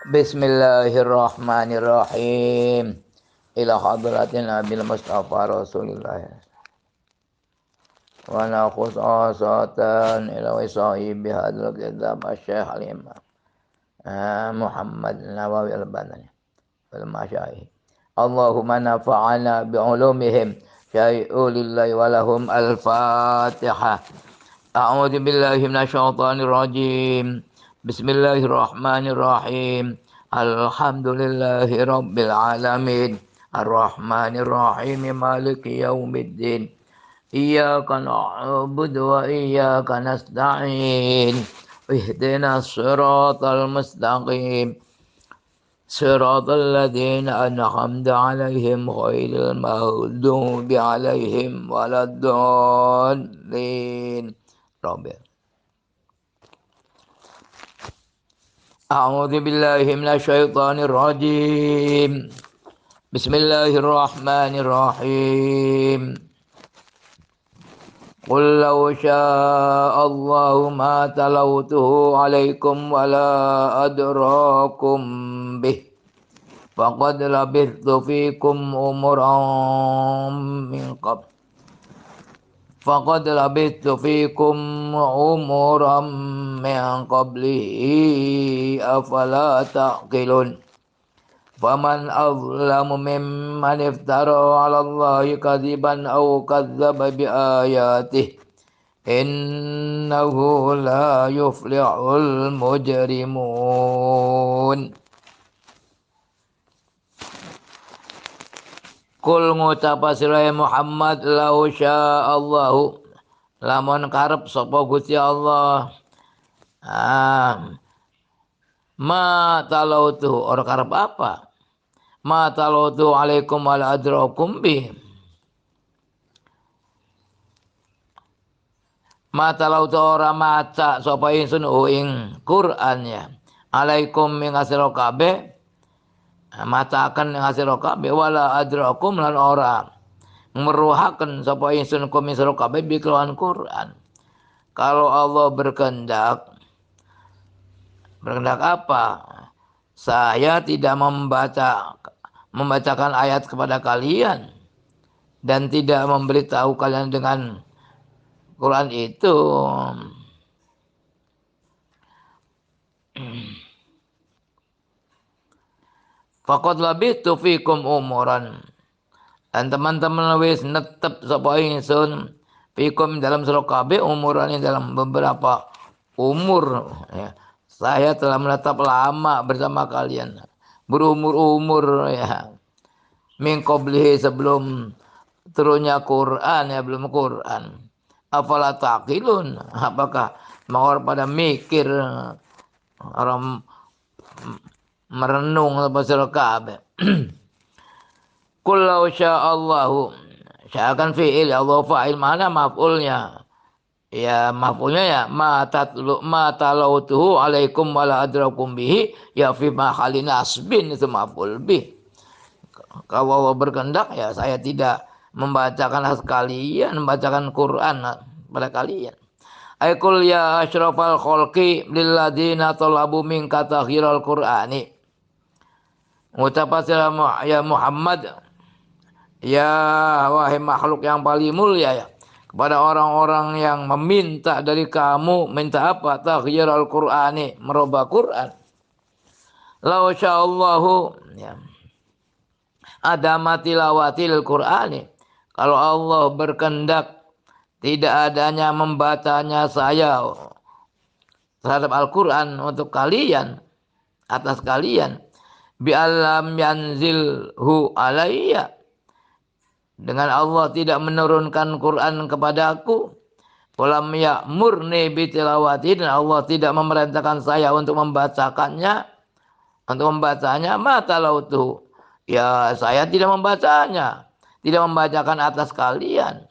Bismillahirrahmanirrahim. Ila hadratin Nabil Mustafa Rasulullah. Wa naqus asatan ila wisai bihadul kitab Syekh Al-Imam Muhammad Nawawi Al-Albani wal masyayikh. Allahumma nafa'ana bi'ulumihim syai'u lillahi wa lahum al-Fatihah. A'udzu billahi minasyaitonir rajim. Bismillahirrahmanirrahim. Alhamdulillahi rabbil alamin. Arrahmanir rahim. Maliki yaumiddin. Iyyaka na'budu wa iyyaka nasta'in. Ihdinas siratal mustaqim. Siratal ladzina an'amta 'alaihim ghairil maghdubi 'alaihim waladdallin. Rabbil. A'udzu billahi minasyaitonir rajim. Bismillahirrahmanirrahim. Qul law syaa Allahu ma talawtuhu 'alaikum wa la adrakum bih. Faqad labithtu fikum umuran min qabl. Faqad labithtu fikum umuran min qablihi afala ta'qilun. Faman azlamu mimman iftara 'ala Allahi kadhiban aw kadzdzaba bi ayatihi. Innahu la yuflihul mujrimun. Kul ngucapa sira Muhammad lau sya'allahu lamun karep sapa Gusti Allah ma talautu ora karep apa ma talautu alaikum wala adrakum bi ma talautu ora maca sapa ingsun ing Quran ya alaikum ing asira kabeh matakan yang hasil kabeh wala adrakum lan ora meruhaken sapa ingsun kum sira kabeh bi kelawan Quran. Kalau Allah berkehendak apa? Saya tidak membacakan ayat kepada kalian dan tidak memberitahu kalian dengan Quran itu. Faqad labithtu fikum umuran. Dan teman-teman wis netep sapa ingsun fikum dalam sira kabeh umuran dalam beberapa umur ya. Saya telah menetap lama bersama kalian. Berumur-umur ya. Min qablihi sebelum turunnya Quran ya belum Quran. Afala taqilun? Apakah mau pada mikir orang merenung apa sira kabeh. Qul law sya'allahu sya'akan fi'il Allah fa'il mana maf'ulnya ya maf'ulnya ya ma talautuhu alaikum wala adrakum bihi ya fi mahali nasbin itu maf'ul bih. Kalau Allah berkehendak ya saya tidak membacakan sekalian membacakan Quran pada kalian. Aikul ya asyrafal khalqi lilladzina talabu min katahirul qur'ani. Ngucap ya Muhammad ya wahai makhluk yang paling mulia ya kepada orang-orang yang meminta dari kamu minta apa taghyirul qur'ani merubah Quran. Law syaallahu ya adama tilawatil qur'ani kalau Allah berkehendak tidak adanya membacanya saya terhadap Al-Quran untuk kalian atas kalian bi alam yanzilhu alayya dengan Allah tidak menurunkan Quran kepadaku walam ya'murni bi tilawati dan Allah tidak memerintahkan saya untuk membacanya mata lautu ya saya tidak membacanya tidak membacakan atas kalian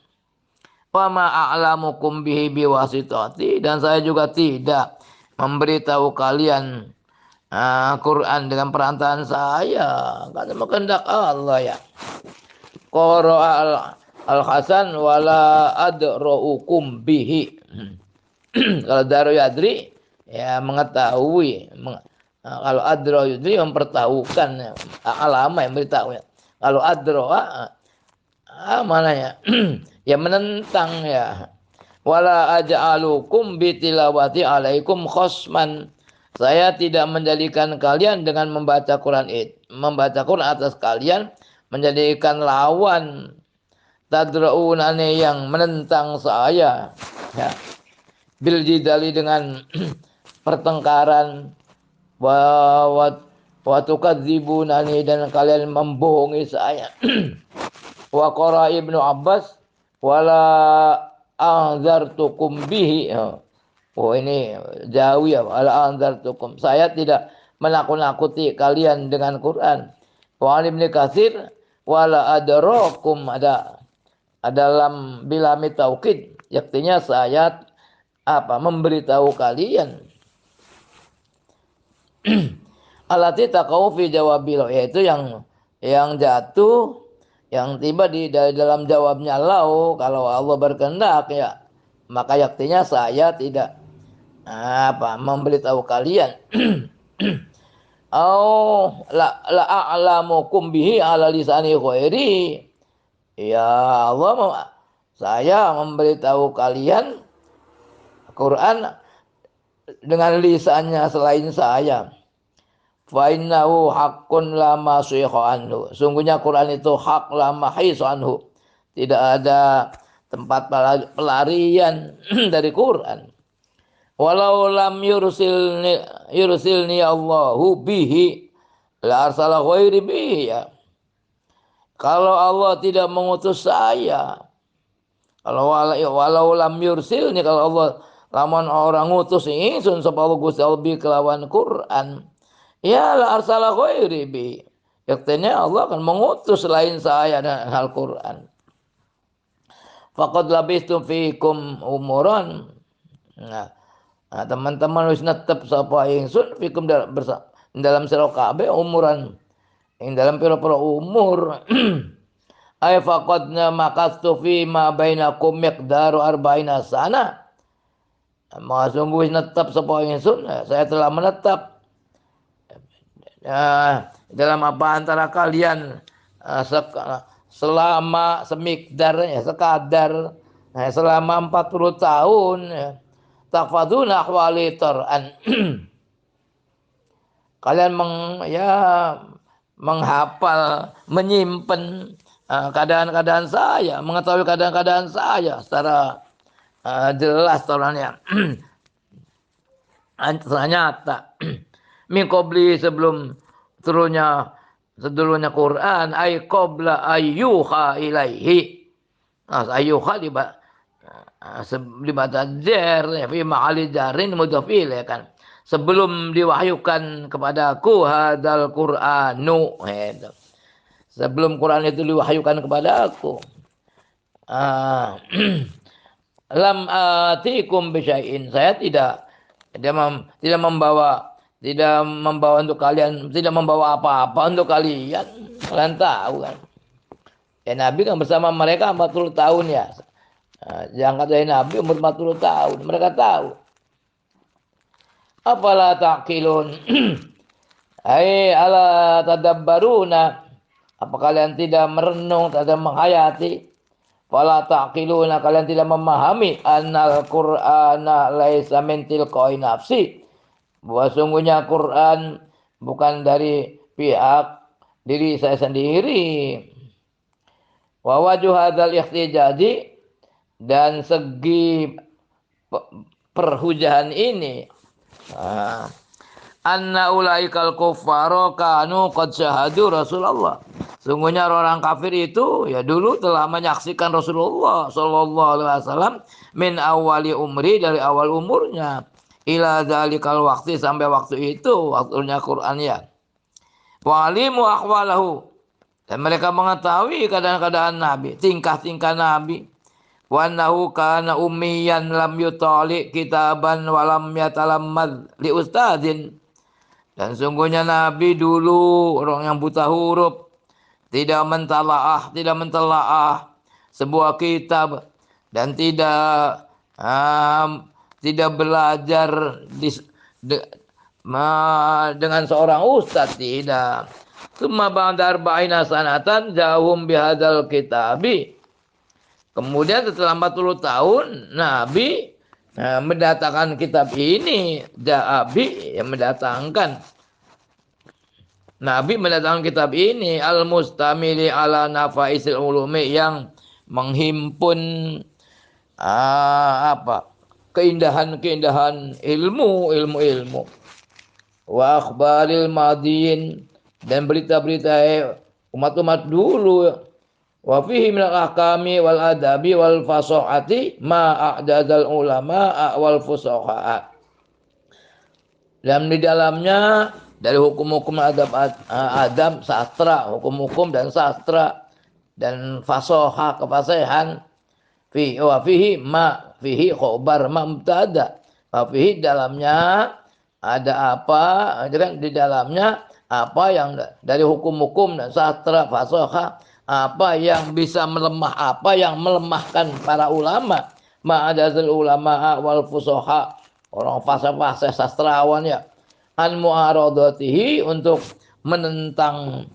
wa ma a'lamukum bihi biwasitati dan saya juga tidak memberitahu kalian Quran dengan perantaraan saya karena kehendak Allah ya. Qara'a al-Hasan wala adraukum bihi. Kalau daru yadri ya mengetahui Kalau adro itu mempertahukan, alama yang beritahu ya. Kalau adro mana ya? Ya menentang ya. Wala aj'alukum bitilawati alaikum khosman. Saya tidak menjadikan kalian dengan membaca Quran atas kalian menjadikan lawan, tadra'unani yang menentang saya ya, bil jidali dengan pertengkaran, wa tukadzibunani dan kalian membohongi saya. Wa qara Ibnu Abbas wala anzartukum bihi. Oh ini jauh ya. Wala anzartukum, saya tidak menakut-nakuti kalian dengan Quran. Wa Ibnu Katsir wala adrakum, ada dalam bilami taukid, artinya saya memberitahu kalian. Alati taqau fi jawabil, yaitu yang jatuh, yang tiba di dalam jawabnya lau, kalau Allah berkehendak ya, maka yaktinya saya tidak memberitahu kalian. Au la a'lamukum bihi ala lisani khairi, ya Allah, saya memberitahu kalian Quran dengan lisannya selain saya. Fa innahu haqqun la masyiha anhu, sungguhnya Quran itu hak la mahis anhu, tidak ada tempat pelarian dari Quran. Walau lam yursilni Allahu bihi la arsala ghairi bihi, ya. Kalau Allah tidak mengutus saya, walau lam yursilni, kalau Allah lamun orang ngutus ingsun sapa Gusti Allah bi kelawan Quran, ya la arsala ghairi bi, artinya Allah akan mengutus selain saya dan Al-Quran. Faqad labistum fikum umuran. Nah, teman-teman wis netep sapa ingsun fikum dalam sira kabeh umuran, ing dalam pira-pira umur. Ay faqadna makastu fi ma bainakum miqdaru arba'ina sana. Maka sungguh wis netep sapa ingsun, saya telah menetap dalam apa antara kalian selama semikdar ya, sekadar selama 40 tahun ya. Tafaduna ahwali tar'an. Kalian menghafal, menyimpan keadaan-keadaan saya, mengetahui keadaan-keadaan saya secara jelas orangnya. Ternyata min qabli, sebelum turunnya Quran, ay qabla ayyuha ilaihi. Ayyuha dibaca jar ya, fi ma'ali jarin mudhafil ya kan, sebelum diwahyukan kepadaku hadal Qur'anu, sebelum Quran itu diwahyukan kepada aku. Lam atikum bisyai'in, saya tidak membawa untuk kalian, tidak membawa apa-apa untuk kalian. Kalian tahu kan ya, Nabi kan bersama mereka 40 tahun ya. Diangkat dari Nabi umur 40 tahun. Mereka tahu. Afala taqilun. Hai ala tadabbaruna. Apa kalian tidak merenung, tidak menghayati? Fala taqiluna, kalian tidak memahami annal Qur'ana laisa min tilqai nafsi. Bahwa sungguhnya Quran bukan dari pihak diri saya sendiri. Wa wajhu hadzal ihtijaji, dan segi perhujahan ini, anna ulaikal kuffara kanu qad syahadu Rasulullah, sungguhnya orang kafir itu ya dulu telah menyaksikan Rasulullah sallallahu alaihi wasallam min awali umri, dari awal umurnya, ila dzalikal waqti, sampai waktu itu, waktunya Quran ya. Wa alimu ahwalahu, dan mereka mengetahui keadaan-keadaan Nabi, tingkah-tingkah Nabi. Wa annahu kana ummiyan lam yutali kitaban wa lam yatalammad li ustadzin, dan sungguhnya Nabi dulu orang yang buta huruf, tidak mentalaah sebuah kitab, dan tidak belajar dengan seorang ustaz, tidak. Summa ba'da arba'ina sanatan jahum bihadzal kitabi. Kemudian setelah 40 tahun Nabi mendatangkan kitab ini. Ja'abi yang mendatangkan. Nabi mendatangkan kitab ini al-mustamili ala nafaisil ulumi, yang menghimpun keindahan-keindahan ilmu. Wa akhbaril madiin, dan berita-berita umat-umat dulu. Wa fihi minal ahkami wal adabi wal fasahati ma a'dadal ulama wal fusaha. Dan di dalamnya dari hukum-hukum adab sastra, hukum-hukum dan sastra, dan fasoha, kefasihan. Wa fihi ma fihi khobar ma mubtada. Wa fihi, dalamnya ada apa, kan di dalamnya apa yang dari hukum-hukum dan sastra, fasoha, apa yang bisa melemah, apa yang melemahkan para ulama. Ma adazul ulama wal fusoha, orang fasih-fasih sastrawan ya, an mu'aradatihi, untuk menentang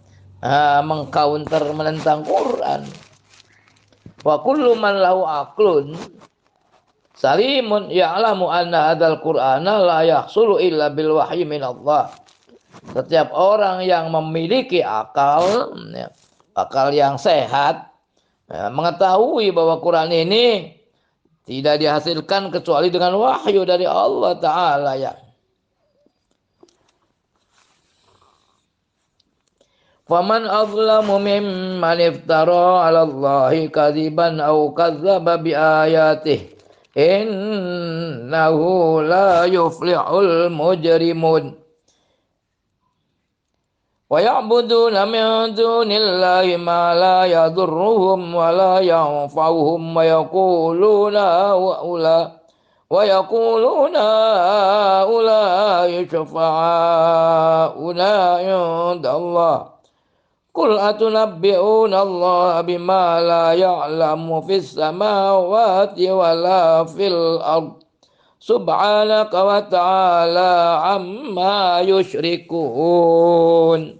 menentang Quran. Wa kullu man lahu aqlun salimun ya'lamu anna hadzal qur'ana la yahsulu illa bil wahyi min Allah. Setiap orang yang memiliki akal, akal yang sehat, mengetahui bahwa Quran ini tidak dihasilkan kecuali dengan wahyu dari Allah Ta'ala ya. Faman azlamu mimman iftara 'ala Allahi kadziban aw kadzdzaba bi ayatihi innahu la yuflihul mujrimun. Wa ya'buduna min dunillahi ma la yadurruhum wa la yanfa'uhum wa yaquluna ulai syafa'una 'inda Allah. Qul atunabbi'una Allah bima la ya'lamu fis samawati wa la fil ard. Subhanaka wa ta'ala amma yusyrikun.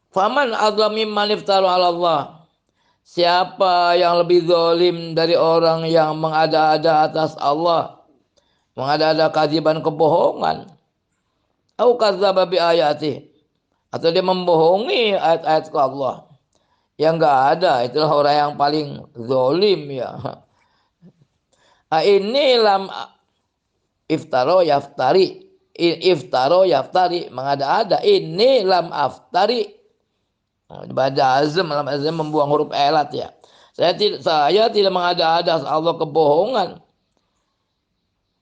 Faman adzlam mimman iftara 'ala Allah. Siapa yang lebih zalim dari orang yang mengada-ada atas Allah, mengada-ada kadziban, kebohongan, au kadzdzaba bi ayati, atau dia membohongi ayat-ayat Allah yang enggak ada, itulah orang yang paling zalim ya. Ini lam iftaro yaftari, mengada-ada. Ini lam aftari, baca azam, lam azam membuang huruf elat ya. Saya tidak mengada-ada Allah kebohongan.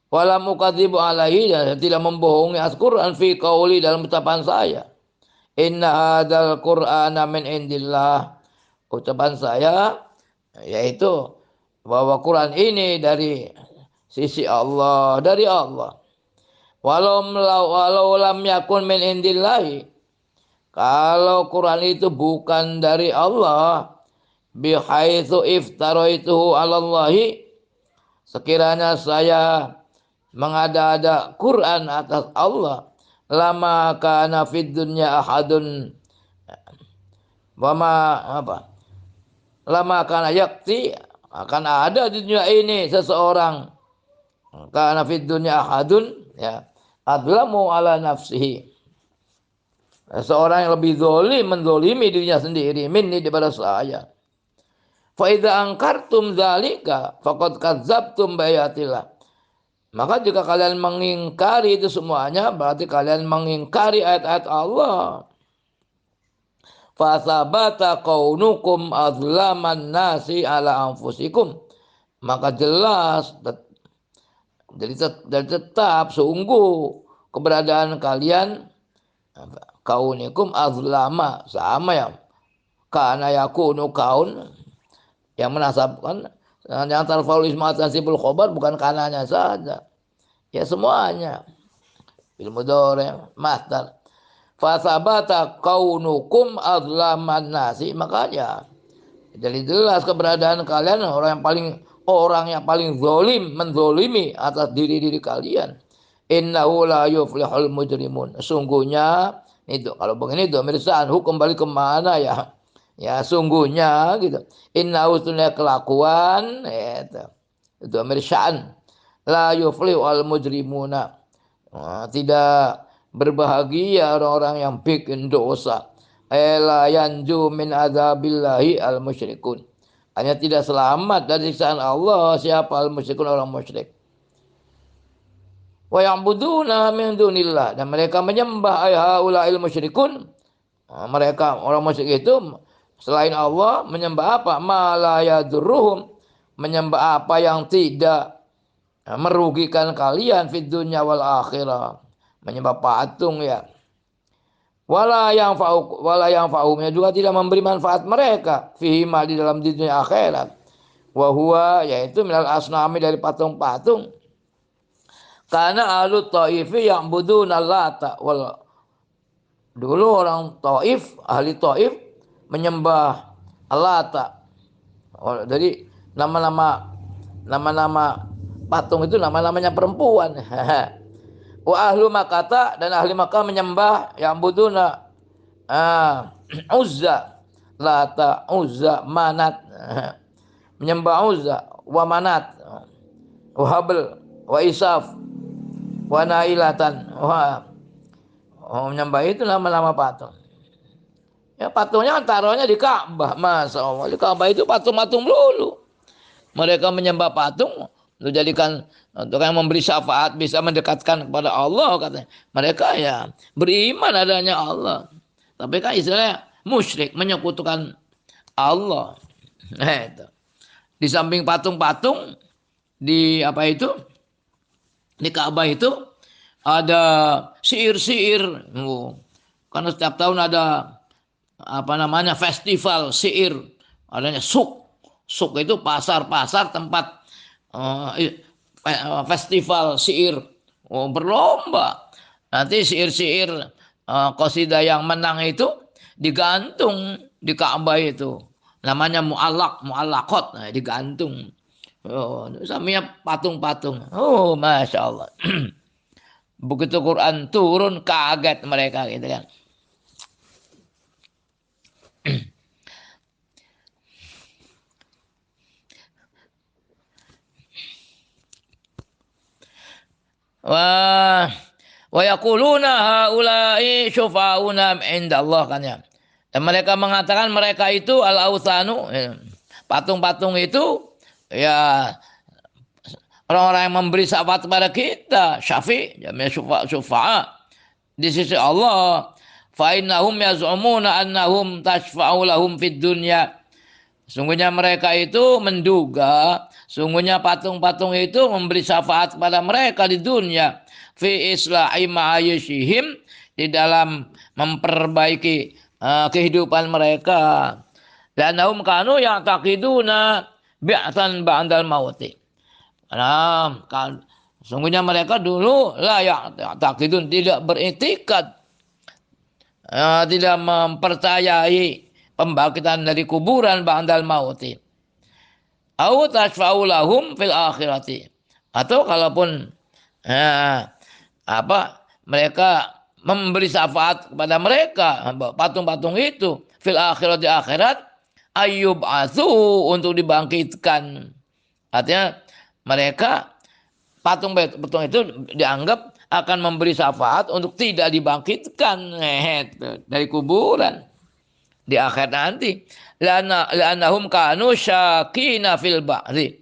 Wala mukadzibu alaihi, dan tidak membohongi Al-Quran fi qauli, dalam ucapan saya. Inna hadzal qur'ana min indillah, ucapan saya yaitu bahwa Quran ini dari sisi Allah, dari Allah. Walau lam yakun min indillahi, kalau Quran itu bukan dari Allah, bihaitsu iftaraituhu 'ala Allahi, sekiranya saya mengada-ada Quran atas Allah, lama kana fid dunya ahadun lama kana yakti, akan ada di dunia ini seseorang, kana fid dunya ahadun ya, adlamu ala nafsihi, seorang yang lebih zalim, menzalimi dirinya sendiri, minni, daripada saya. Fa idza angkartum dzalika faqad kadzdzabtum bayatillah. Maka jika kalian mengingkari itu semuanya, berarti kalian mengingkari ayat-ayat Allah. Fa sabata kaunukum azlaman nasi ala anfusikum. Maka jelas jadi tetap sungguh keberadaan kalian, kaunikum azlama, sama ya, kana yakunu kaun, yang menasabkan yang tarfaul isma tansibul khobar, bukan kananya saja ya, semuanya bil mudhari masdar. Fa sabata kaunukum azlaman nasi, makanya jadi jelas keberadaan kalian orang yang paling zalim, menzalimi atas diri kalian. Innahu la yuflihul mujrimun. Sungguhnya itu kalau begini domirsaan hukum balik kemana ya? Ya sungguhnya gitu. Innahu sunnya kelakuan itu. Domirsaan la yuflihul mujrimuna. Tidak berbahagia orang-orang yang bikin dosa. La yanju min adzabillahi al musyrikun. Hanya tidak selamat dari siksaan Allah siapa al musyrikun orang musyrik. Wa ya'buduna min dunillah, dan mereka menyembah haula'il musyrikun. Mereka orang musyrik itu selain Allah menyembah apa? Ma la yadurruhum, menyembah apa yang tidak merugikan kalian fid dunya wal akhirah. Menyembah patung ya. Wala yang fa'umnya juga tidak memberi manfaat mereka fihi ma di dalam dunia akhirat. Wa huwa yaitu minal asnami dari patung-patung. Karena ahlu Taifi yang buduna Lata wal, dulu orang Taif, ahli Taif menyembah Lata. Jadi nama-nama patung itu nama-namanya perempuan. Wa ahlu Makkah, dan ahli Makkah menyembah yang buduna Uzza, Lata, Uzza, Manat. Menyembah Uzza, wa Manat, wa Habl, wa Isaf, wa Nailatan. Menyembah itu nama-nama patung. Ya patungnya taruhnya di Ka'bah. Masya Allah, di Ka'bah itu patung-patung melulu. Mereka menyembah patung untuk jadikan, untuk yang memberi syafaat, bisa mendekatkan kepada Allah katanya. Mereka ya beriman adanya Allah, tapi kan istilahnya musyrik, menyekutukan Allah. Itu. Di samping patung-patung di apa itu? Di Ka'bah itu ada siir-siir. Karena setiap tahun ada apa namanya festival siir. Adanya suk. Suk itu pasar-pasar tempat festival siir. Berlomba. Nanti siir-siir qasidah yang menang itu digantung di Ka'bah itu. Namanya mu'allaqat, digantung. Samanya patung-patung. Masya Allah. Begitu Quran turun kaget mereka gitu kan. Wa yaquluna haula'i syufa'una indallah kan ya. Dan mereka mengatakan mereka itu al-authanu, patung-patung itu ya orang-orang yang memberi syafaat kepada kita, syafi, jamnya syufa'a di sisi Allah. Fa innahum yaz'umuna annahum tashfa'u lahum fid dunya. Sungguhnya mereka itu menduga, sungguhnya patung-patung itu memberi syafaat kepada mereka di dunia. Fi islahi ma'ayishihim, di dalam memperbaiki kehidupan mereka. Dan nahum kanu yang takiduna bi'atan ba'dal mauti. Nah, sungguhnya mereka dulu yang takidun, tidak beretikat, tidak mempercayai pembangkitan dari kuburan ba'dal mauti. Au tasfa'u lahum fil akhirati. Atau kalaupun mereka memberi syafaat kepada mereka, patung-patung itu fil akhirat, di akhirat, ayyub asu, untuk dibangkitkan. Artinya mereka patung-patung itu dianggap akan memberi syafaat untuk tidak dibangkitkan dari kuburan di akhir nanti. La'annahum kanu syakina fil ba'ri.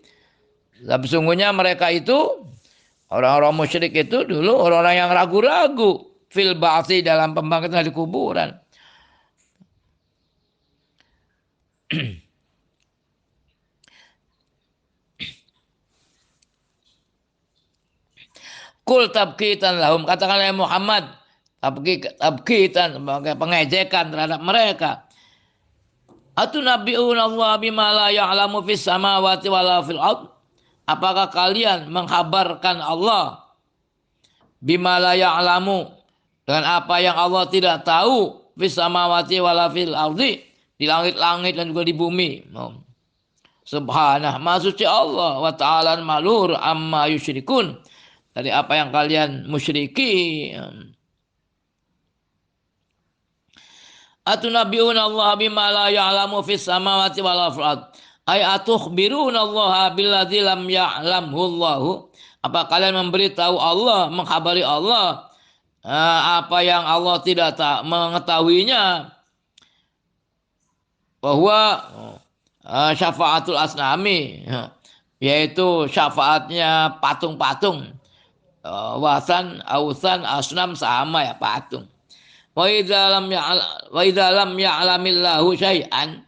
Tapi sungguhnya mereka itu, orang-orang musyrik itu dulu orang-orang yang ragu-ragu fil ba'ri, dalam pembangkitan dari kuburan. Kul tabkitan lahum, katakanlah Muhammad, tabkitan, sebagai pengejekan terhadap mereka. Atunabbi'una Allah bima la ya'lamu fis samawati wala fil ard. Apakah kalian menghabarkan Allah bima la ya'lamu, dengan apa yang Allah tidak tahu, fis samawati wala fil ardi, di langit-langit dan juga di bumi. Subhanah, maha suci Allah, wa ta'ala malur amma yusyrikun, dari apa yang kalian musyriki. Atunabbi'una Allah bima la ya'lamu fis samawati wal ardh. Ay atukhbiruna Allah billadzi lam ya'lamhu Allah. Apa kalian memberitahu Allah, mengkhabari Allah apa yang Allah tidak mengetahuinya, bahwa syafaatul asnami, yaitu syafaatnya patung-patung, wasan, ausan, asnam sama ya patung. Wa idza lam ya'lamillahu syai'an,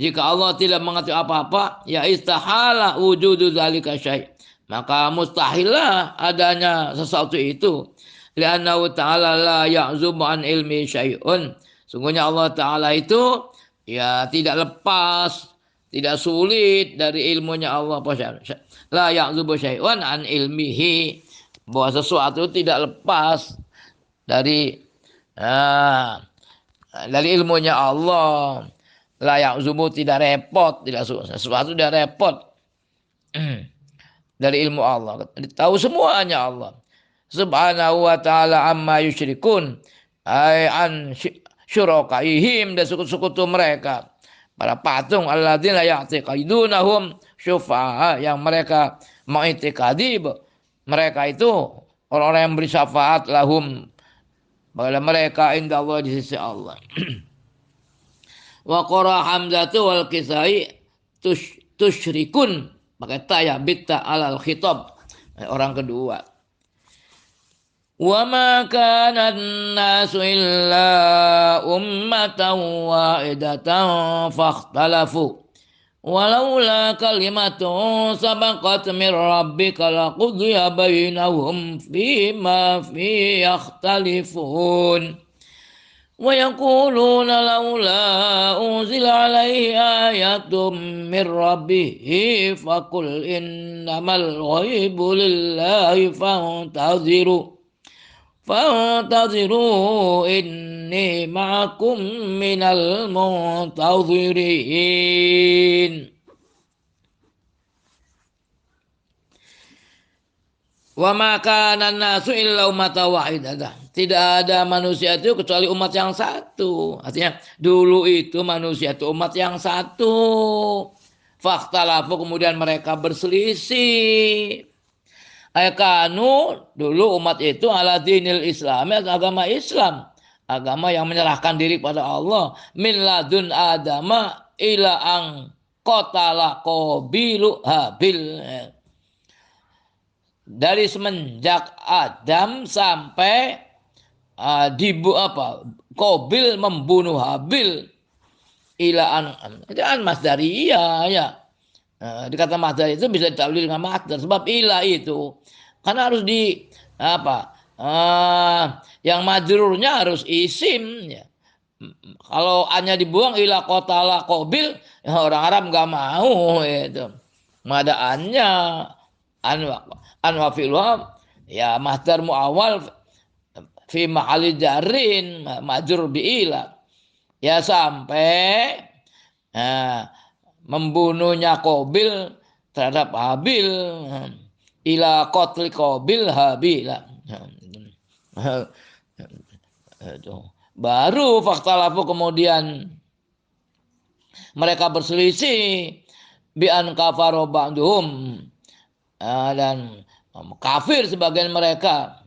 jika Allah tidak mengetahui apa-apa, ya istahala wujudu dzalika syai', maka mustahillah adanya sesuatu itu. Li'annahu ta'ala la ya'zubu an ilmi syai'un. Sungguhnya Allah Ta'ala itu ya tidak lepas, tidak sulit dari ilmunya Allah. La ya'zubu syai'un an ilmihi, bahwa sesuatu tidak lepas dari ilmunya Allah. La ya'zubu tidak repot, tidak sesuatu tidak repot dari ilmu Allah. Tahu semuanya Allah Subhanahu wa ta'ala amma yusyrikun, ay an syurakaihim, dan sekutu-sekutu mereka, para patung, alladzina ya'tiqidunahum syufa'a, yang mereka mengitikadi mereka itu orang-orang yang beri syafaat lahum, pada mereka inda Allah, di sisi Allah. Wa qara hamzatu wal kisai tusyrikun, pakai ta ya, bitta alal khitab, orang kedua. Wa ma kana an-nasu illa ummatan wahidatan fakhtalafu walaula kalimatun sabaqat min rabbika laqudiya bainahum fima fi yakhtalifun wa yaquluna laula unzila alaihi ayatun min rabbih faqul innamal ghaibu lillahi فانتظروا إني معكم من المنتظرين. Wa ma kana an-nasu illa ummatan wahidah. Tidak ada manusia itu kecuali umat yang satu. Artinya dulu itu manusia itu umat yang satu. Fakhtalafu, kemudian mereka berselisih. Kanu, dulu umat itu ala dinil Islam, agama Islam, agama yang menyerahkan diri pada Allah. Min ladun adama ila ang qatala qabilu habil, dari semenjak Adam sampai Qabil membunuh Habil, ila an masdariyah ya. Dikata masdar itu bisa ditakwil dengan masdar, sebab ilah itu karena harus yang majrurnya harus isim ya. Kalau hanya dibuang ila qatala qabil, ya orang Arab nggak mau itu. Madaannya anwa filwa ya, masdar muawwal fi mahali jarin majrur bi ila, ya sampai membunuhnya Qabil terhadap Habil, ila qatli Qabil Habila. Baru fakhtalafu, kemudian mereka berselisih, bi an kafaru ba'duhum, dan kafir sebagian mereka,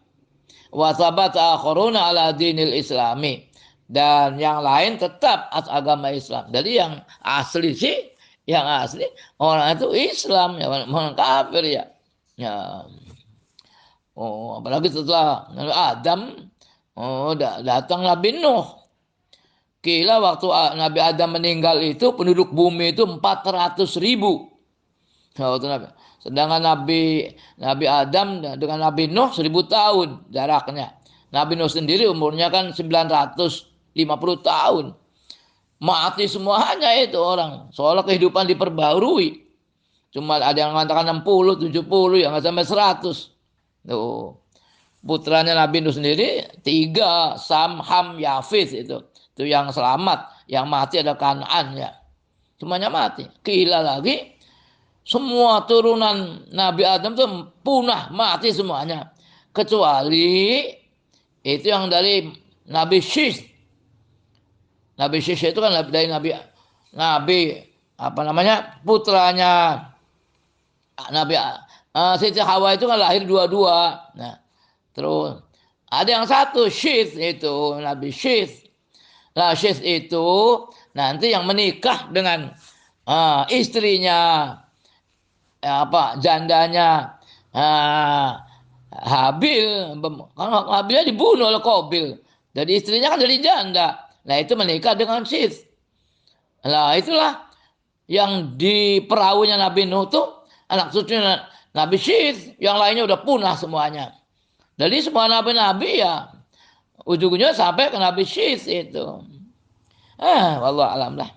wa sabata akharuna ala dinil islami, dan yang lain tetap atas agama Islam. Jadi yang asli sih, yang asli orang itu Islam, ya orang kafir ya. Apalagi setelah Adam, datang Nabi Nuh. Kira waktu Nabi Adam meninggal itu penduduk bumi itu 400.000. Sedangkan Nabi Adam dengan Nabi Nuh 1000 tahun jaraknya. Nabi Nuh sendiri umurnya kan 950 tahun. Mati semuanya itu orang. Soalnya kehidupan diperbarui. Cuma ada yang mengatakan 60, 70, yang nggak sampai 100. Tuh. Putranya Nabi Nuh sendiri 3, Sam, Ham, Yafith itu. Itu yang selamat. Yang mati ada Kan'an ya. Semuanya mati. Kila lagi semua turunan Nabi Adam itu punah, mati semuanya. Kecuali itu yang dari Nabi Syis. Nabi Syis itu kan dari Nabi apa namanya? Putranya Nabi Siti Hawa itu kan lahir dua-dua. Nah, terus ada yang satu Syis itu Nabi Syis. Nah, Syis itu nanti yang menikah dengan istrinya jandanya Habil. Habilnya dibunuh oleh Qabil. Jadi istrinya kan dari janda. Nah, itu menikah dengan Syis. Nah, itulah yang di perahunya Nabi Nuh tuh anak cucunya Nabi Syis, yang lainnya udah punah semuanya. Jadi semua nabi-nabi ya ujungnya sampai ke Nabi Syis itu. Wallahu alam lah.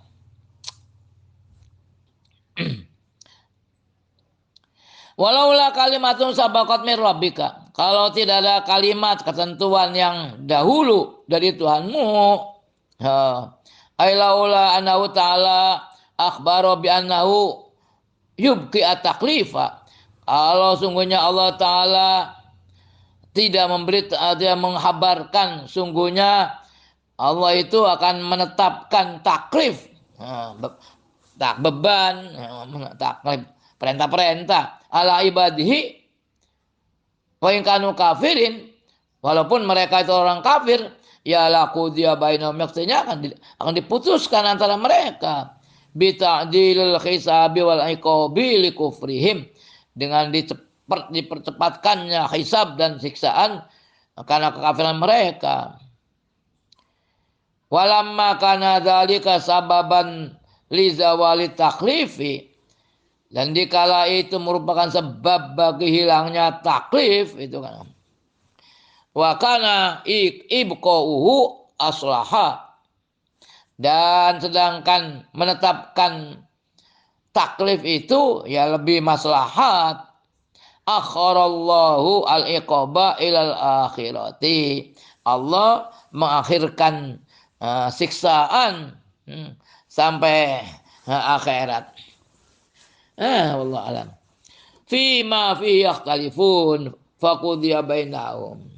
Walaulah kalimatun sabaqat min rabbika. Kalau tidak ada kalimat ketentuan yang dahulu dari Tuhanmu, ailaula annahu ta'ala akhbaro bi annahu yubqi at-taklifa. Kalau sungguhnya Allah Ta'ala tidak menghabarkan sungguhnya Allah itu akan menetapkan taklif, beban, taklif, perintah-perintah ala ibadihi wa in kanu kafirin, walaupun mereka itu orang kafir, ya laku dia bainahum, maksudnya akan diputuskan antara mereka bita'dilil hisabi wal iqabi li kufrihim, dengan dipercepatkannya hisab dan siksaan karena kekafiran mereka. Walamma kana dzalika sababan li zawali taklifi, dan dikala itu merupakan sebab bagi hilangnya taklif itu kan. Wa kana ibqa'uhu aslaha, dan sedangkan menetapkan taklif itu ya lebih maslahat. Akharallahu al-iqaba ilal akhirati, Allah mengakhirkan siksaan sampai akhirat. Wallahu alam. Fima fihi yakhtalifun faqudiya bainahum.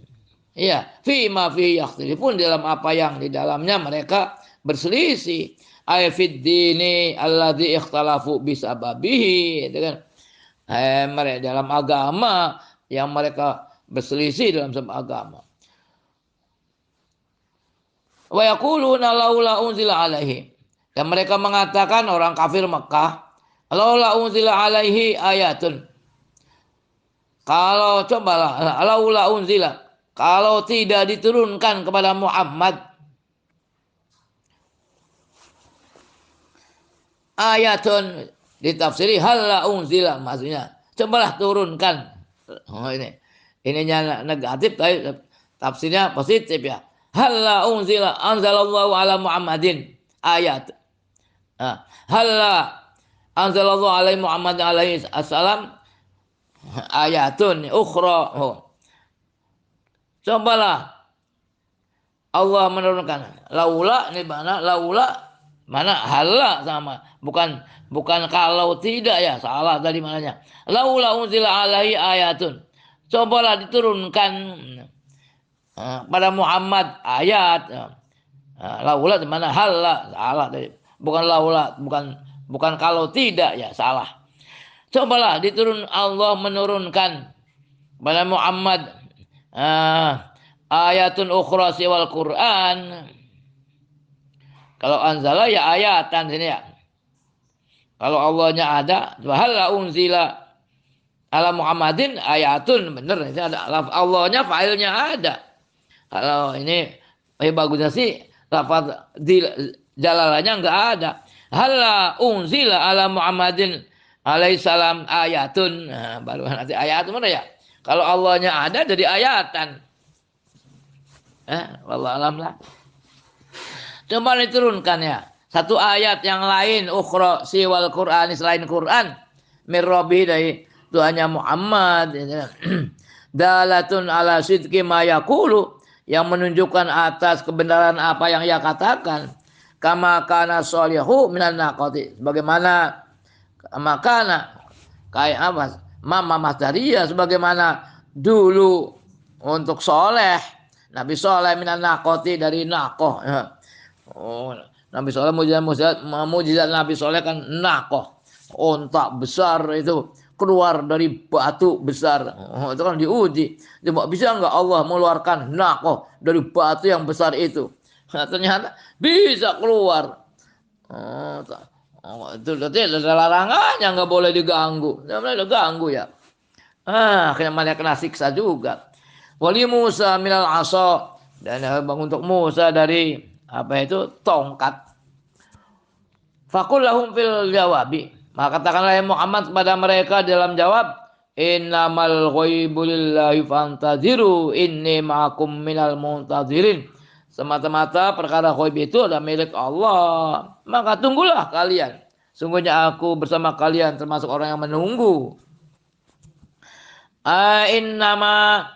Ya, fima fihi yakhtalifun, dalam apa yang di dalamnya mereka berselisih. Ay fid dini alladzi ikhtalafu bisababihi, itu kan. Mereka dalam agama yang mereka berselisih dalam sebuah agama. Wa yaquluna laula unzila alaihi, dan mereka mengatakan orang kafir Mekah, laula unzila alaihi ayatun. Kalau cobalah laula unzila, kalau tidak diturunkan kepada Muhammad ayatun, ditafsiri halla unzila, maksudnya cobalah turunkan. Ininya negatif, tapi tafsirnya positif ya. Halla unzila anzalallahu ala Muhammadin ayat. Halla anzalallahu alaihi Muhammad alaihi assalam ayatun ukhra. Cobalah Allah menurunkan. Laula ini mana? Laula mana? Halla sama. Bukan kalau tidak ya, salah tadi mananya. Laula unzila alaihi ayatun. Cobalah diturunkan pada Muhammad ayat. Laula di mana? Halla, salah tadi. Bukan laula, bukan kalau tidak ya, salah. Cobalah Allah menurunkan pada Muhammad ayatun ukhra siwal Quran. Kalau anzala ya ayatan sini ya. Kalau Allahnya ada, halla unzila ala Muhammadin ayatun, benar itu ada. Allahnya failnya ada. Kalau ini bagusnya sih lafaz jalalanya enggak ada. Halla unzila ala Muhammadin alaihi salam ayatun. Baru nanti ayatun mana ya? Kalau Allahnya ada jadi ayatan. Wallahu alam lah. Coba diturunkan ya. Satu ayat yang lain ukhra siwal Quran, selain Quran, mir rabbi, dari Tuhannya Muhammad. Dalatun ala sidqi ma yaqulu, yang menunjukkan atas kebenaran apa yang ia katakan. Kama kana shalihu minan naqati, bagaimana makana kayak apa? Mama Masdariyah sebagaimana dulu untuk soleh Nabi Soleh minan nakoti dari nakoh. Oh, Nabi Soleh mujizat Nabi Soleh kan nakoh, ontak besar itu keluar dari batu besar. Oh, itu kan diuji. Coba bisa nggak Allah mengeluarkan nakoh dari batu yang besar itu? Nah, ternyata bisa keluar. Itu berarti ada larangannya, nggak boleh diganggu. Nggak boleh diganggu ya. Akhirnya malah kena siksa juga. Wali Musa minal asa, dan untuk Musa dari apa itu tongkat. Fakul lahum fil jawabi, maka katakanlah ya Muhammad kepada mereka dalam jawab, innamal ghaibu lillahi fantaziru inni ma'akum minal muntazirin. Semata-mata perkara ghaib itu adalah milik Allah, maka tunggulah kalian. Sungguhnya aku bersama kalian termasuk orang yang menunggu. Innama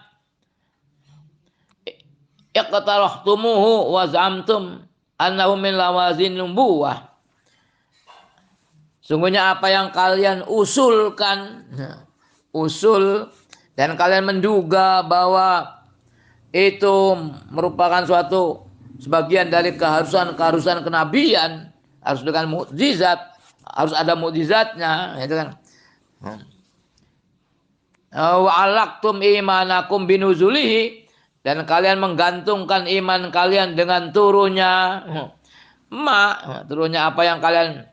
iqtarahtumuhu wa zamtum annahu min lawazin nubuwah. Sungguhnya apa yang kalian usulkan, usul, dan kalian menduga bahwa itu merupakan suatu sebagian dari keharusan kenabian, harus dengan mukjizat, harus ada mukjizatnya, itu kan. Wa alaqtum imanakum binuzulihi, dan kalian menggantungkan iman kalian dengan turunnya turunnya apa yang kalian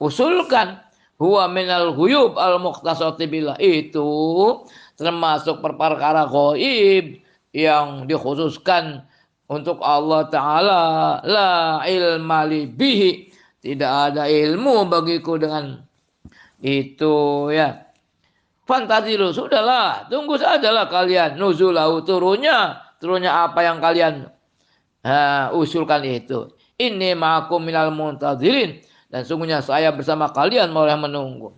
usulkan, huwa minal ghuyub al mukhtasati billah, itu termasuk perkara ghaib yang dikhususkan untuk Allah Ta'ala. La ilma li bihi, tidak ada ilmu bagiku dengan itu ya. Fantazilu, sudahlah, tunggu sajalah kalian. Nuzulahu, turunnya apa yang kalian usulkan itu. Inni ma'akum minal muntazirin, dan sungguhnya saya bersama kalian mau yang menunggu.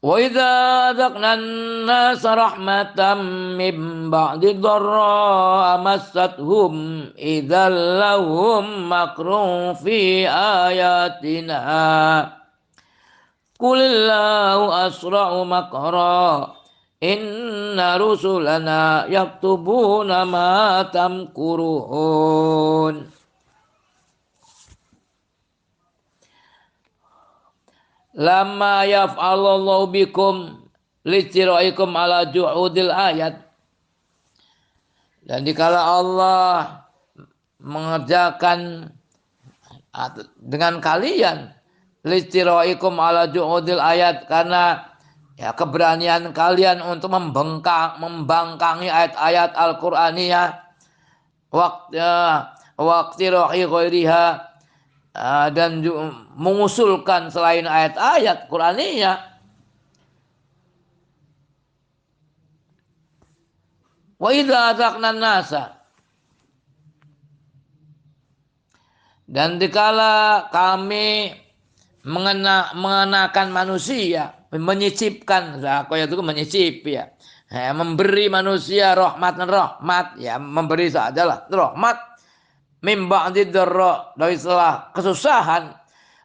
Wa idza adzaqna an-nasa rahmatan min ba'di dharra amassatuhum idzal lahum makrun fi ayatina qulillahu asra'u makra inna rusulana yaktubuna ma tamkurun. Lama yaf'alallahu bikum listiraikum ala juhudil ayat, dan dikala Allah mengerjakan dengan kalian listiraikum ala juhudil ayat, karena ya keberanian kalian untuk membangkangi ayat-ayat Al-Qur'aniyah, waqti rohi ghairiha, dan mengusulkan selain ayat-ayat Qur'aniyah. Wa idza adzaqna nasa, dan dikala kami mengenakan manusia, menyicipkan, aku itu menyicip ya, memberi manusia rahmat ya, memberi sajalah rahmat. Mim ba'di dharra, dari setelah kesusahan,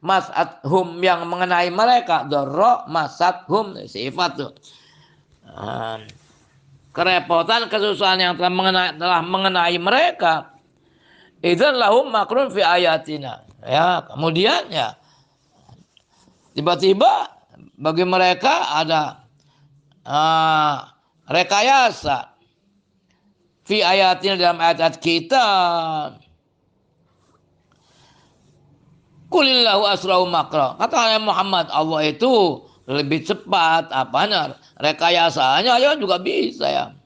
mas'athum yang mengenai mereka, dharra mas'athum sifat tuh. Kerepotan, kesusahan yang telah mengenai mereka, idzan lahum makrun fi ayatina. Ya, kemudian ya tiba-tiba bagi mereka ada rekayasa fi ayatina, dalam ayat-ayat kita. Qulillahu asra'u makra, kata Muhammad, Allah itu lebih cepat apanya rekayasanya, ya juga bisa ya.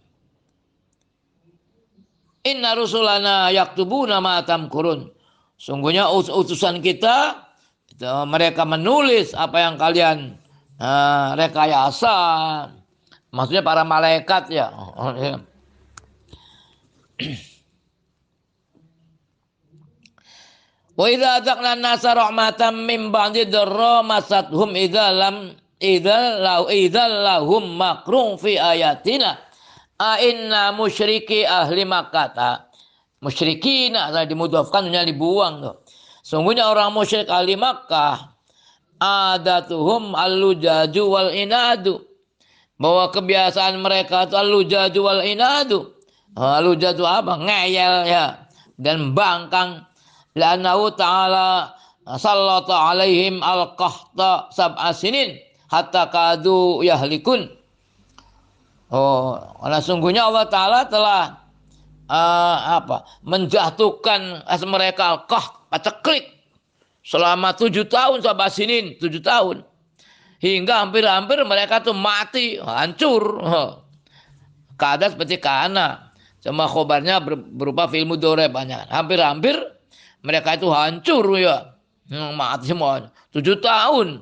Inna rusulana yaktubuna ma tamkurun, sungguhnya utusan kita itu, mereka menulis apa yang kalian rekayasa, maksudnya para malaikat ya. Wa idza adzaqna an-nasa rahmatan min ba'di dharra masathum idzal lahum makrun fi ayatina a inna musyriki ahli Makkah. Musyrikin dimudhafkan, dibuang tuh. Sungguhnya orang musyrik ahli Makkah adatuhum al-lujaju wal inadu, bahwa kebiasaan mereka itu al-lujaju wal inadu. Al-lujaju apa? Ngeyel ya dan bangkang. La'annahu ta'ala sallata alaihim al-qahta sab'a sinin hatta kadu yahlikun. Karena sungguhnya Allah Ta'ala telah menjatuhkan mereka al-qaht, paceklik, selama 7 tahun sab'a sinin, 7 tahun. Hingga hampir-hampir mereka tuh mati, hancur. Keadaan seperti kana. Cuma khobarnya berupa fil mudhari banyak. Hampir-hampir mereka itu hancur ya. Mati semua. 7 tahun.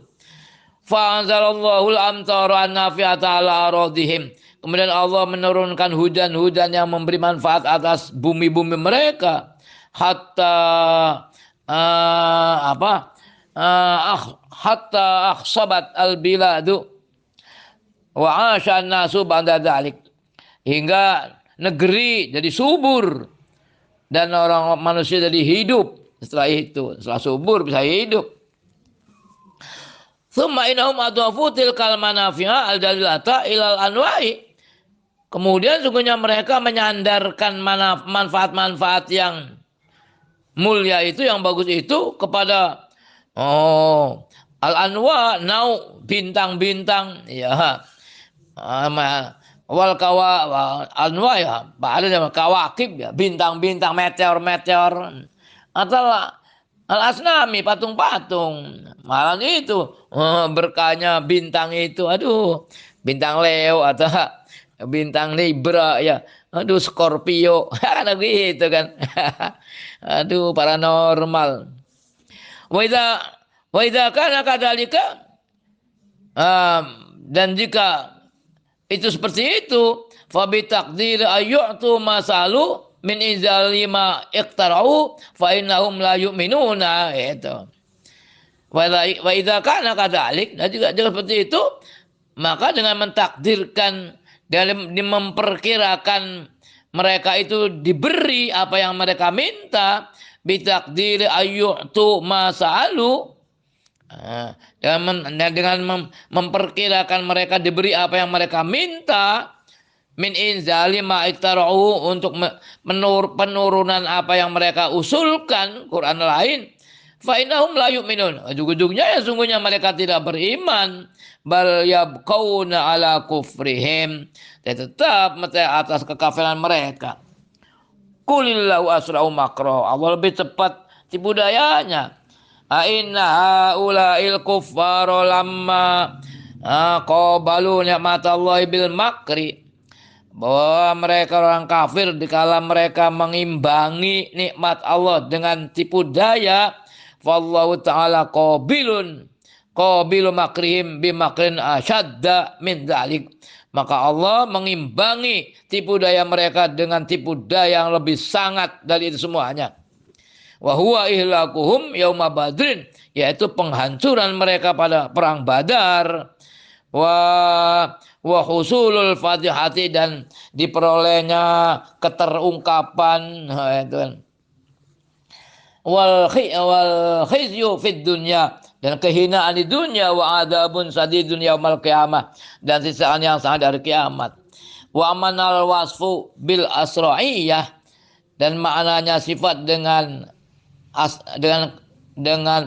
Fa anzalallahu al-amtara an-nafi'ata ala aradihim. Kemudian Allah menurunkan hujan-hujan yang memberi manfaat atas bumi-bumi mereka. Hatta hatta akhsabat al-biladu wa 'asha an-nasu ba'da dzalik. Hingga negeri jadi subur dan orang manusia jadi hidup setelah itu. Setelah subur bisa hidup. Tsumma innahum adhafu tilkal manafi'a al-dalilata ilal anwa'i. Kemudian sungguhnya mereka menyandarkan manfaat-manfaat yang mulia itu, yang bagus itu kepada al-anwa, nau, bintang-bintang ya. Wal anwa ya, ada nama kawakib ya, bintang-bintang, meteor-meteor, atau al-asnami, patung-patung. Malah itu berkahnya bintang itu, aduh, bintang Leo atau bintang Libra ya, aduh Scorpio, ada gitu kan. Aduh paranormal. Wa idza kana kadzalika, dan jika itu seperti itu, fa bi taqdir ayyu'tu masalu min inzali ma iqtara'u fa innahum la yu'minuna, itu. Wa idza kana kadzalik, dan juga seperti itu, maka dengan mentakdirkan dan memperkirakan mereka itu diberi apa yang mereka minta, bitakdir ayyu'tu masalu, dengan memperkirakan mereka diberi apa yang mereka minta, min inzali ma iktara'u, untuk penurunan apa yang mereka usulkan, Quran lain, fa innahum la yu'minun, ujung-ujungnya ya sungguhnya mereka tidak beriman, bal yabqauna ala kufrihim, tetap atas kekafiran mereka. Qulillahu asra'u makra, Allah lebih cepat tipu dayanya. Inna haula'il kuffara lamma qabalu ni'matallahi bil makri, bahwa mereka orang kafir dikala mereka mengimbangi nikmat Allah dengan tipu daya, wallahu ta'ala qabilu makrihim bimakrin asyadda min dzalik, maka Allah mengimbangi tipu daya mereka dengan tipu daya yang lebih sangat dari itu semuanya. Wa huwa ihlakuhum yauma badrin, yaitu penghancuran mereka pada perang Badar. Wa husulul fatihati, dan diperolehnya keterungkapan itu kan. Wal khizyu fid dunya, dan kehinaan di dunia, wa adabun sadidun yaumal qiyamah, dan siksaan yang sangat dari kiamat. Wa manal wasfu bil asra'iyah, dan maknanya sifat dengan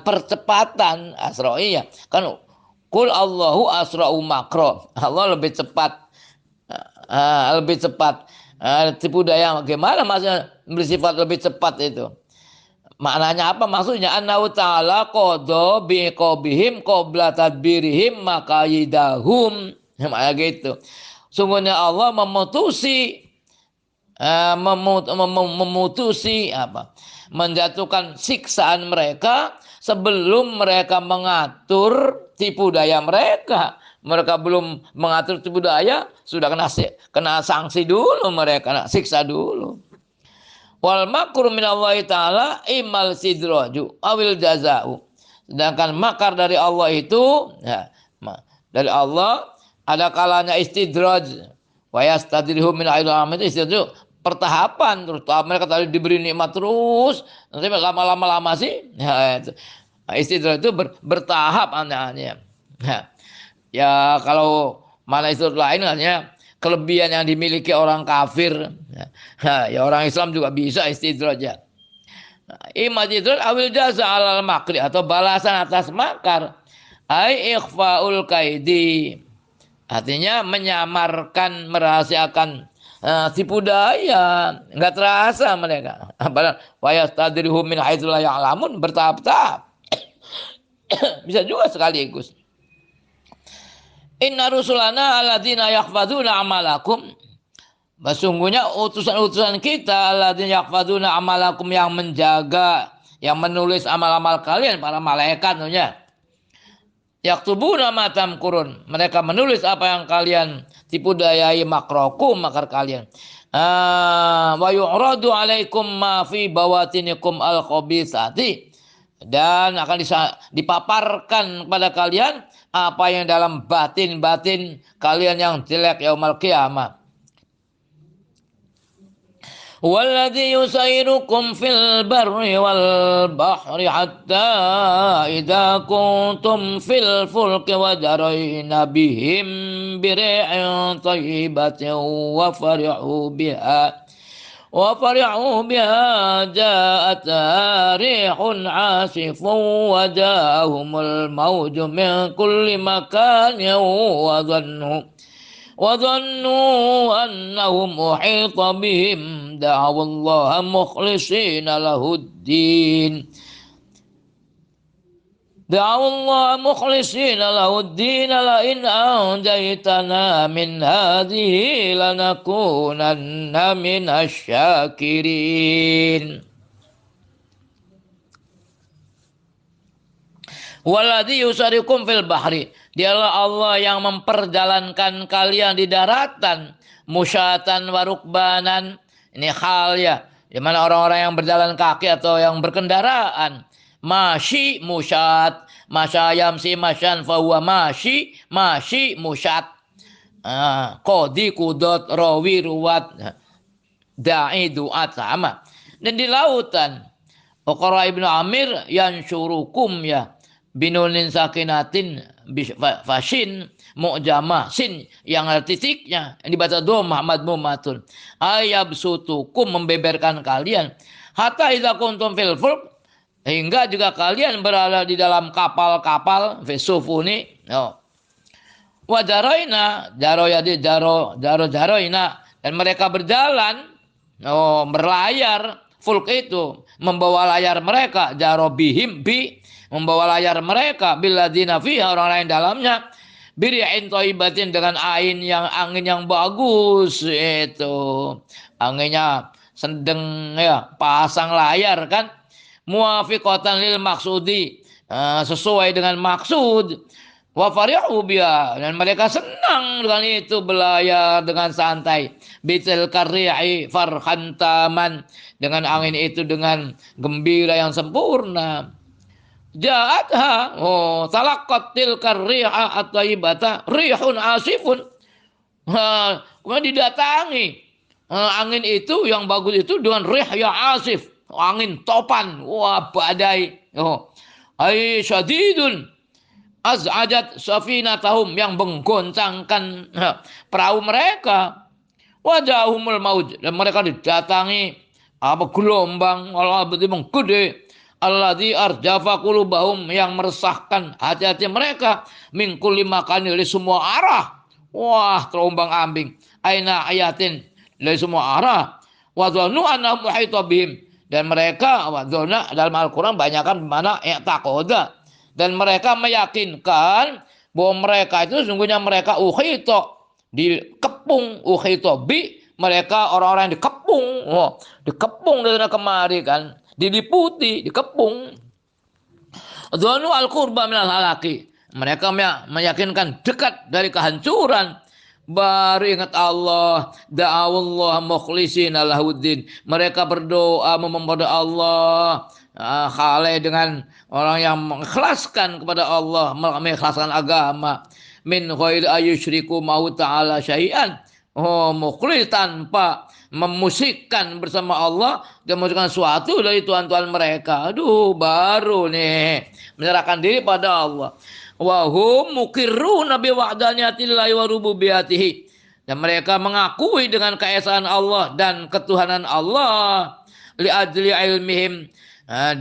percepatan asra'iyah kan. Qul Allahu asra'u makro, Allah lebih cepat, tipu daya. Bagaimana maksudnya bersifat lebih cepat itu? Maknanya apa? Maksudnya annahu ta'ala qada biqabihim qabla tadbirihim makayidahum. Maknanya gitu. Sungguhnya Allah menjatuhkan siksaan mereka sebelum mereka mengatur tipu daya mereka. Mereka belum mengatur tipu daya, sudah kena sanksi dulu, mereka kena siksa dulu. Wal makru minallahi ta'ala imal sidraju awil jaza'u, sedangkan makar dari Allah itu ya, dari Allah ada kalanya istidraj, wa yastadrihu min ilhamid, istidraj pertahapan, terus mereka tadi diberi nikmat terus, nanti lama-lama sih ya, itu. Istidraj itu bertahap anaknya. Ya kalau mana istidraj lain katanya kelebihan yang dimiliki orang kafir. Ya orang Islam juga bisa istidraj ya. Imajidraj awil jaza alal makri atau balasan atas makar. Ai ikhfaul kaidi. Artinya menyamarkan, merahasiakan tipu daya, nggak terasa mereka. Wa yastadrihu min haitsu la ya'lamun, bertahap-tahap. Bisa juga sekaligus. Inna rusulana alladzina yakhfadzuna amalakum. Sesungguhnya utusan-utusan kita alladzina yakhfadzuna amalakum, yang menjaga, yang menulis amal-amal kalian, para malaikat tentunya. Yaktubuna ma tamkurun, mereka menulis apa yang kalian tipu dayai, makrokum, makar kalian. Wa yu'radu alaikum ma fi bawatinikum al-khabithati, dan akan dipaparkan kepada kalian apa yang dalam batin-batin kalian yang jelek yaumul qiyamah. والذي يسيركم في البر والبحر حتى إذا كنتم في الفلك وجرين بهم بريح طيبة وفرحوا بها جاءتها ريح عاصف وجاءهم الموج من كل مكان وظنوا أنهم أحيط بهم دعوا الله مخلصين له الدين لئن أنجيتنا من هذه لنكونن من الشاكرين. Waladhi yusarikum fil bahri, dialah Allah yang memperjalankan kalian di daratan, musyatan warukbanan, ini hal ya, di mana orang-orang yang berjalan kaki atau yang berkendaraan. Masyi musyat, masyayamsi masyan fahuwa masyi musyat. Qodi kudot rawi ruwat da'i du'at sama. Dan di lautan Uqra ibnu Amir yansyurukum ya binunin sakinatin fashin mu'jamah sin yang ada titiknya yang dibaca do Muhammad Muhammadun ayab sutukum membeberkan kalian hatta idza kuntum fil fulk, hingga juga kalian berada di dalam kapal-kapal fisufuni wajaroina jaroina, dan mereka berjalan berlayar. Fulk itu membawa layar mereka, jarobihim bi, membawa layar mereka, billadina fiha, orang lain dalamnya, biri'in thayyibatin, dengan angin yang bagus, itu anginnya sedang ya, pasang layar kan, muwafiqatan lil maksudi, sesuai dengan maksud, wa farihu biha, dan mereka senang dengan itu, berlayar dengan santai, bitil karri'i farhan taman, dengan angin itu dengan gembira yang sempurna. Ja'atha talaqqat tilkar riha at-thayyibata rihun asifun. Kemudian didatangi angin itu yang bagus itu dengan rih yang asif, angin topan, wah badai. Ai syadidun az'ajat safinatahum, yang menggoncangkan perahu mereka. Wajahumul mauj, dan mereka didatangi gelombang, Allah betul gede. Alladzi arjafa qulubahum, yang meresahkan hati-hati mereka, min kulli makan, dari semua arah. Wah, terombang-ambing. Aina ayatin, dari semua arah. Wa dhannu annahum muhita bihim, dan mereka wadona dalam Al-Qur'an banyakkan mana i'taqada, dan mereka meyakinkan bahwa mereka itu sesungguhnya mereka uhita, dikepung, uhita bi, mereka orang-orang yang dikepung, dikepung dari kemari kan, diliputi, dikepung. Dzanu al-qurba minal halaki, mereka meyakinkan dekat dari kehancuran. Baru ingat Allah, da'awallah mukhlisina lahuddin, mereka berdoa memohon Allah khalai, dengan orang yang mengikhlaskan kepada Allah, mengikhlaskan agama, min ghairi ayyusyriku ma'hu ta'ala syai'an, Mukhlis tanpa memusikkan bersama Allah dan memusikkan suatu dari tuhan-tuhan mereka. Aduh, baru nih menyerahkan diri pada Allah. Wa hum muqirruna bi wahdaniyatillahi wa rububiyatihi. Dan mereka mengakui dengan keesaan Allah dan ketuhanan Allah li ajli ilmihim,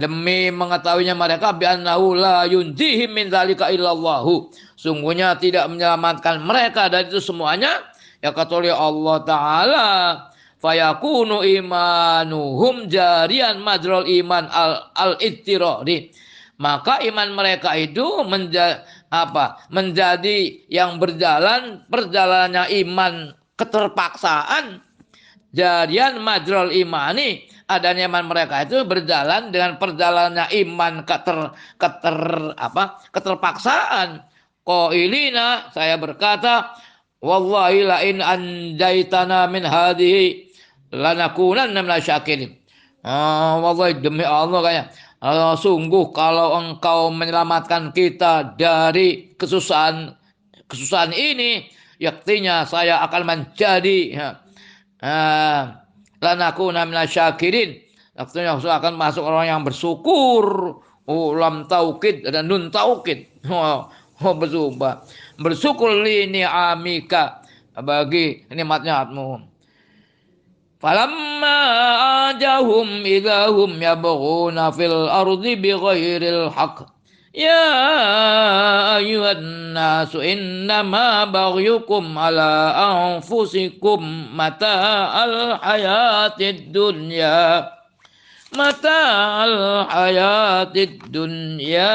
demi mengetahuinya mereka bi annahu la yunjihim min dzalika illallahu. Sungguhnya tidak menyelamatkan mereka dari itu semuanya ya kecuali Allah Ta'ala. Fayakunu imanuhum jarian majrul iman al-ittirari. Maka iman mereka itu menjadi yang berjalan perjalanannya iman keterpaksaan. Jarian majrul imani, adanya iman mereka itu berjalan dengan perjalanannya iman keterpaksaan. Qailina, saya berkata, wallahi la in anjaitana min hadhihi lanakunanna minasyakirin. Wallahi demi Allah kayaknya, sungguh kalau engkau menyelamatkan kita dari kesusahan ini, yaktinya saya akan menjadi lanakuna minasyakirin. Yaktinya saya akan masuk orang yang bersyukur. Lam taukid dan nun taukid. Bersyukur li ni'amika, bagi nikmatnya-Mu. Falamma ajahum idahum yabghuna fil ardi bighairil haqq. Ya ayuhan nasu innama baghyukum ala anfusikum mata'al hayatid dunya. Mata'al hayatid dunya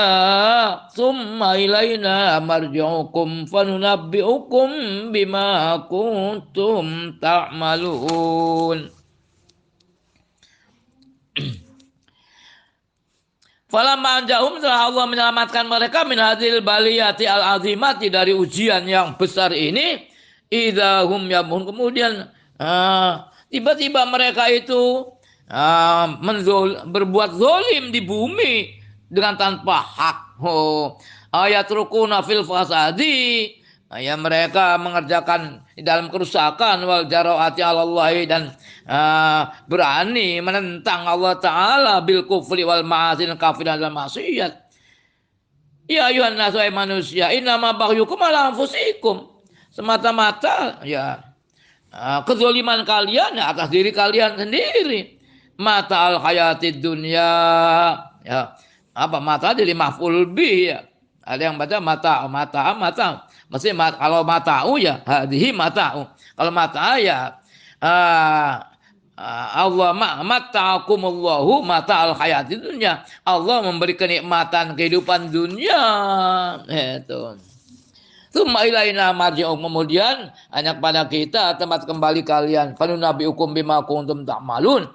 thumma ilaina marji'ukum fanunabbi'ukum bima kuntum ta'malun. Falamma anjahum, setelah Allah menyelamatkan mereka min hadil baliyati al-azimati, dari ujian yang besar ini, idahum yabun, kemudian tiba-tiba mereka itu berbuat zolim di bumi dengan tanpa hak. Ayat rukuna fil fasadi, ya mereka mengerjakan di dalam kerusakan, wal jaraati Allah, dan berani menentang Allah Ta'ala bil kufri wal ma'asin, kafir dan maksiat. Ya ayuhan nasu, manusia, innama baghyukum ala anfusikum, semata-mata ya kezaliman kalian ya atas diri kalian sendiri. Mata al hayatid dunya, ya mata jadi maf'ul bih ya. Ada yang baca mata. Mesti kalau mata'u ya hadhihi mata'u. Kalau mata ya Allah mata'akumullahu mata'al hayatid dunya. Allah memberi kenikmatan kehidupan dunia. Itu. Tsumma ilaina marji'ukum, kemudian hanya kepada kita tempat kembali kalian. Fanunabbi'ukum bima kuntum ta'malun.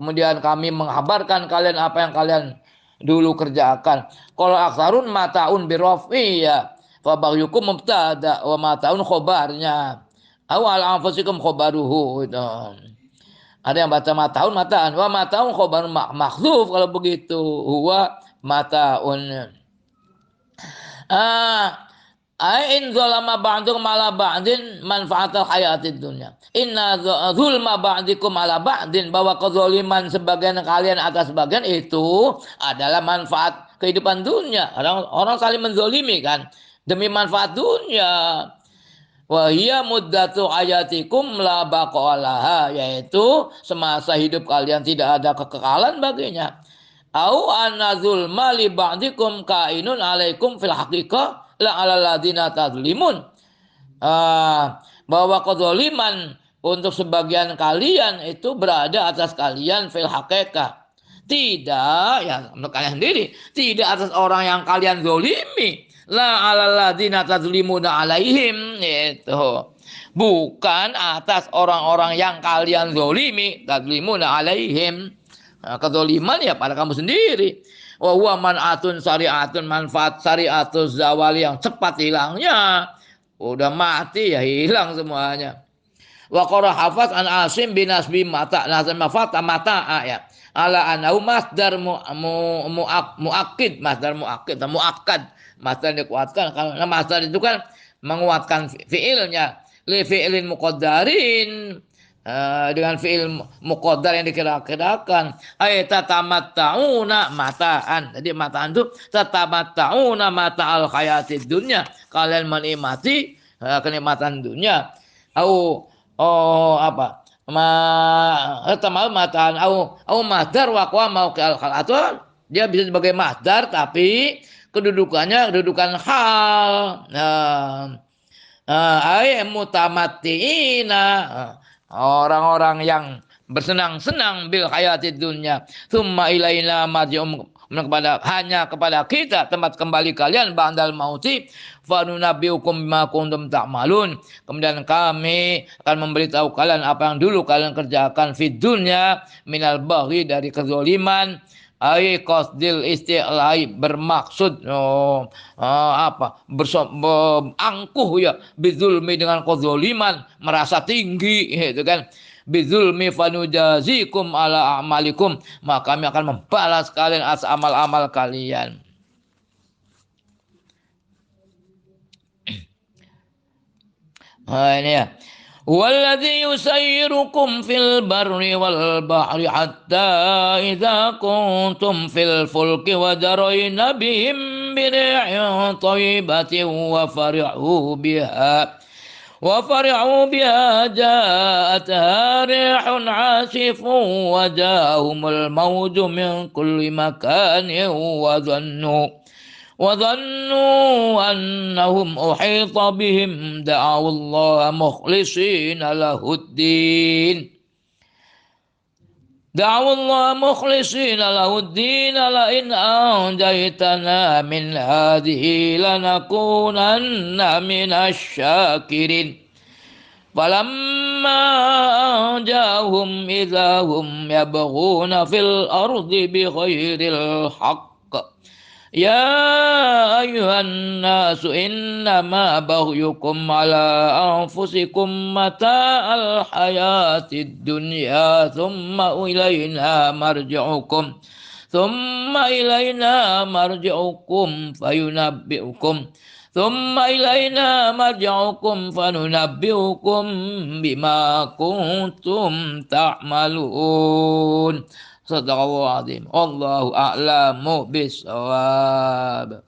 Kemudian kami menghabarkan kalian apa yang kalian dulu kerjakan. Kalau aksarun mata'un birofi ya. Fa baghyukum mubtada wa mata'un khobarnya. Awal anfusikum khobaruhu. Ada yang baca mata'un mata'an. Wa mata'un khobarun makhluf kalau begitu. Huwa mata'un. In zalama ba'dukum ala ba'din manfaatal hayatid dunya. Inna zulma ba'dikum ala ba'din, bahwa kezaliman sebagian kalian atas sebagian itu adalah manfaat kehidupan dunia. Orang saling menzalimi kan demi manfaat dunia. Wa hiya muddatu hayatikum la baqalaha, yaitu semasa hidup kalian tidak ada kekekalan baginya. Au anna zulma li ba'dikum kainun alaikum fil haqiqah la alal ladina tazlimun, bahwa kezaliman untuk sebagian kalian itu berada atas kalian fil haqiqah, tidak ya untuk kalian sendiri, tidak atas orang yang kalian zalimi, la alal ladina tazlimuna alaihim, itu bukan atas orang-orang yang kalian zalimi, tazlimuna alaihim. Kezaliman ya pada kamu sendiri. Wa huwa man'atun syari'atun, manfaat syari'atuz zawali yang cepat hilangnya. Udah mati ya hilang semuanya. Wa qara hafaz an Asim bin Asbi mata nazam mafata mata ya. Ala anau masdar muakkid, masdar muakkid atau muakkad. Masdar dikuatkan, kalau masdar itu kan menguatkan fiilnya. li fi'lin muqaddarin, dengan fi'il muqaddar yang dikira-kirakan. Ay tatamatta'una mataan. Jadi mataan itu tatamatta'una mata'al hayatid dunya. Kalian menikmati kenikmatan dunia. Oh apa? Tamal mataan au madar waqwa mau ke al-hal, atau dia bisa sebagai madar tapi kedudukannya kedudukan hal. Ay mutamatiina, orang-orang yang bersenang-senang bil hayatid dunya. Tsumma ilaina marji'um, hanya kepada kita tempat kembali kalian ba'dal mauti, fa nunabbiukum bima kuntum ta'malun. Kemudian kami akan memberitahu kalian apa yang dulu kalian kerjakan fid dunya minal baghi, dari kezaliman. Ai qasdil isti'lai, bermaksud angkuh ya, bizulmi, dengan kezaliman, merasa tinggi gitu kan. Bizulmi fanujazikum ala a'malikum, maka kami akan membalas kalian atas amal-amal kalian. Ini ya. Walladzi yusayyirukum fil barri wal bahri hatta idza kuntum fil fulki wa jarayna bihim bi ri'in thayyibatin wa farihu biha ja'atha rihun 'asifun wa ja'ahumul mawju min kulli makanin وظنوا أنهم أحيط بهم دعوا الله مخلصين له الدين لئن أنجيتنا من هذه لنكونن من الشاكرين فلما أنجاهم إذا هم يبغون في الأرض بغير الحق يا أيها الناس إنما بغيكم على أنفسكم متاع الحياة الدنيا ثم إلينا مرجعكم فننبئكم بما كنتم تعملون. Sadaqallahu azim. Allahu a'lamu bissawab.